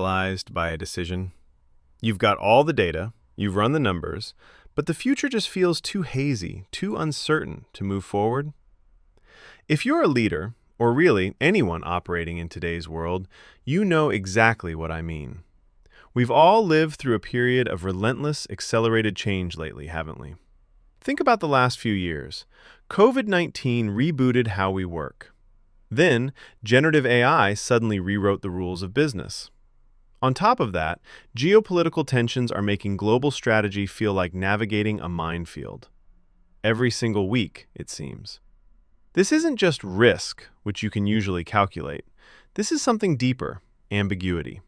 paralyzed by a decision? You've got all the data, you've run the numbers, but the future just feels too hazy, too uncertain to move forward? If you're a leader, or really anyone operating in today's world, you know exactly what I mean. We've all lived through a period of relentless, accelerated change lately, haven't we? Think about the last few years. COVID-19 rebooted how we work. Then, generative AI suddenly rewrote the rules of business. On top of that, geopolitical tensions are making global strategy feel like navigating a minefield. Every single week, it seems. This isn't just risk, which you can usually calculate. This is something deeper, ambiguity.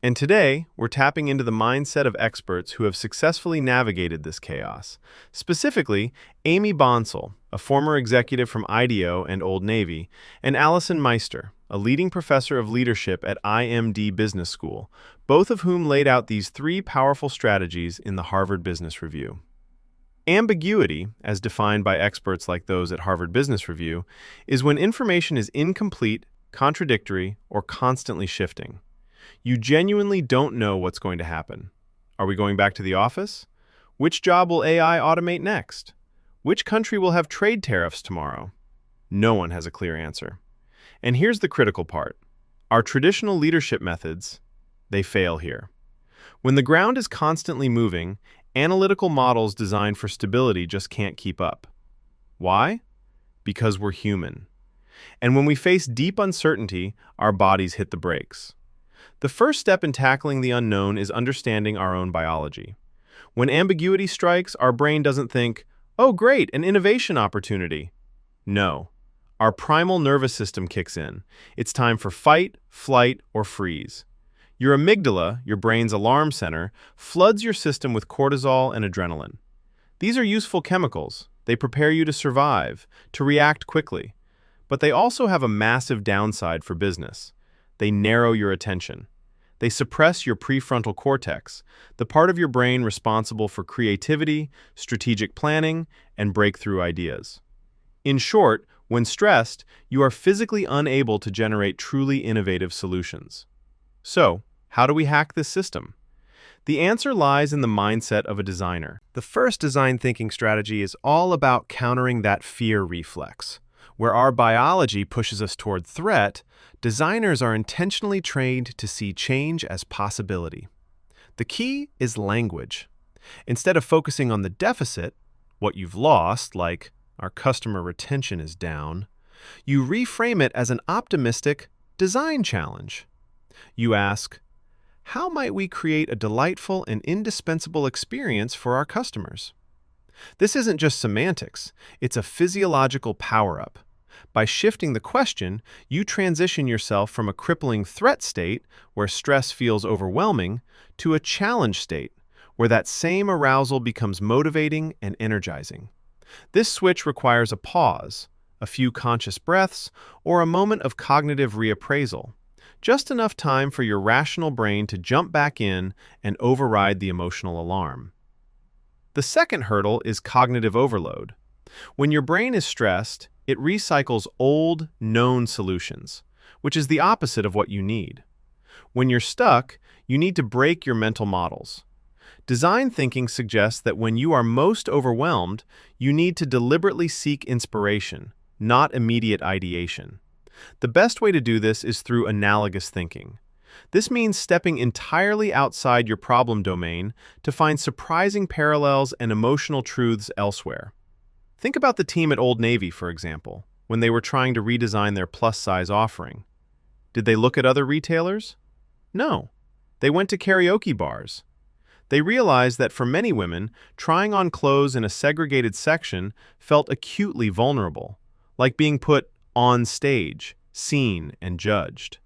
And today, we're tapping into the mindset of experts who have successfully navigated this chaos. Specifically, Amy Bonsal, a former executive from IDEO and Old Navy, and Allison Meister, a leading professor of leadership at IMD Business School, both of whom laid out these three powerful strategies in the Harvard Business Review. Ambiguity, as defined by experts like those at Harvard Business Review, is when information is incomplete, contradictory, or constantly shifting. You genuinely don't know what's going to happen. Are we going back to the office? Which job will AI automate next? Which country will have trade tariffs tomorrow? No one has a clear answer. And here's the critical part. Our traditional leadership methods, they fail here. When the ground is constantly moving, analytical models designed for stability just can't keep up. Why? Because we're human. And when we face deep uncertainty, our bodies hit the brakes. The first step in tackling the unknown is understanding our own biology. When ambiguity strikes, our brain doesn't think, "Oh, great, an innovation opportunity." No. Our primal nervous system kicks in. It's time for fight, flight, or freeze. Your amygdala, your brain's alarm center, floods your system with cortisol and adrenaline. These are useful chemicals. They prepare you to survive, to react quickly. But they also have a massive downside for business. They narrow your attention. They suppress your prefrontal cortex, the part of your brain responsible for creativity, strategic planning, and breakthrough ideas. In short, when stressed, you are physically unable to generate truly innovative solutions. So, how do we hack this system? The answer lies in the mindset of a designer. The first design thinking strategy is all about countering that fear reflex. Where our biology pushes us toward threat, designers are intentionally trained to see change as possibility. The key is language. Instead of focusing on the deficit, what you've lost, like our customer retention is down, you reframe it as an optimistic design challenge. You ask, how might we create a delightful and indispensable experience for our customers? This isn't just semantics, it's a physiological power-up. By shifting the question, you transition yourself from a crippling threat state, where stress feels overwhelming, to a challenge state, where that same arousal becomes motivating and energizing. This switch requires a pause, a few conscious breaths, or a moment of cognitive reappraisal. Just enough time for your rational brain to jump back in and override the emotional alarm. The second hurdle is cognitive overload. When your brain is stressed, it recycles old, known solutions, which is the opposite of what you need. When you're stuck, you need to break your mental models. Design thinking suggests that when you are most overwhelmed, you need to deliberately seek inspiration, not immediate ideation. The best way to do this is through analogous thinking. This means stepping entirely outside your problem domain to find surprising parallels and emotional truths elsewhere. Think about the team at Old Navy, for example, when they were trying to redesign their plus-size offering. Did they look at other retailers? No. They went to karaoke bars. They realized that for many women, trying on clothes in a segregated section felt acutely vulnerable, like being put on stage, seen, and judged.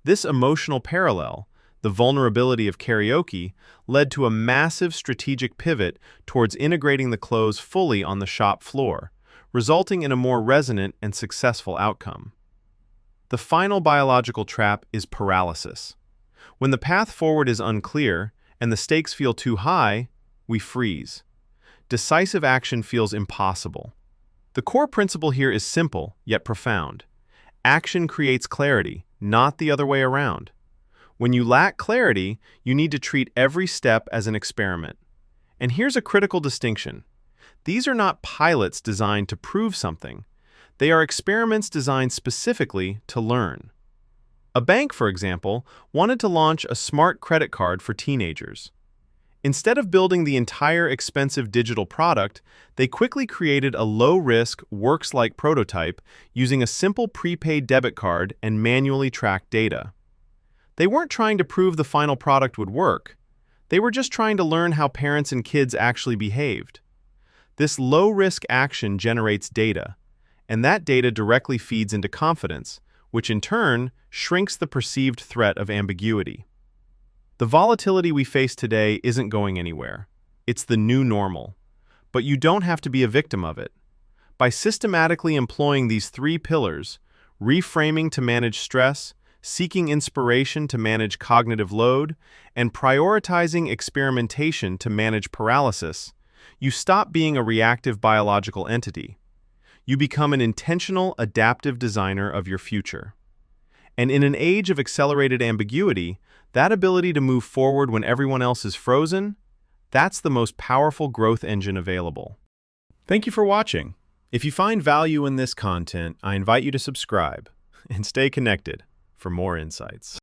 This emotional parallel, the vulnerability of karaoke, led to a massive strategic pivot towards integrating the clothes fully on the shop floor, resulting in a more resonant and successful outcome. The final biological trap is paralysis. When the path forward is unclear and the stakes feel too high, we freeze. Decisive action feels impossible. The core principle here is simple, yet profound. Action creates clarity, not the other way around. When you lack clarity, you need to treat every step as an experiment. And here's a critical distinction. These are not pilots designed to prove something. They are experiments designed specifically to learn. A bank, for example, wanted to launch a smart credit card for teenagers. Instead of building the entire expensive digital product, they quickly created a low-risk, works-like prototype using a simple prepaid debit card and manually tracked data. They weren't trying to prove the final product would work. They were just trying to learn how parents and kids actually behaved. This low-risk action generates data, and that data directly feeds into confidence, which in turn shrinks the perceived threat of ambiguity. The volatility we face today isn't going anywhere. It's the new normal. But you don't have to be a victim of it. By systematically employing these three pillars, reframing to manage stress, seeking inspiration to manage cognitive load, and prioritizing experimentation to manage paralysis, you stop being a reactive biological entity. You become an intentional, adaptive designer of your future. And in an age of accelerated ambiguity, that ability to move forward when everyone else is frozen, that's the most powerful growth engine available. Thank you for watching. If you find value in this content, I invite you to subscribe and stay connected for more insights.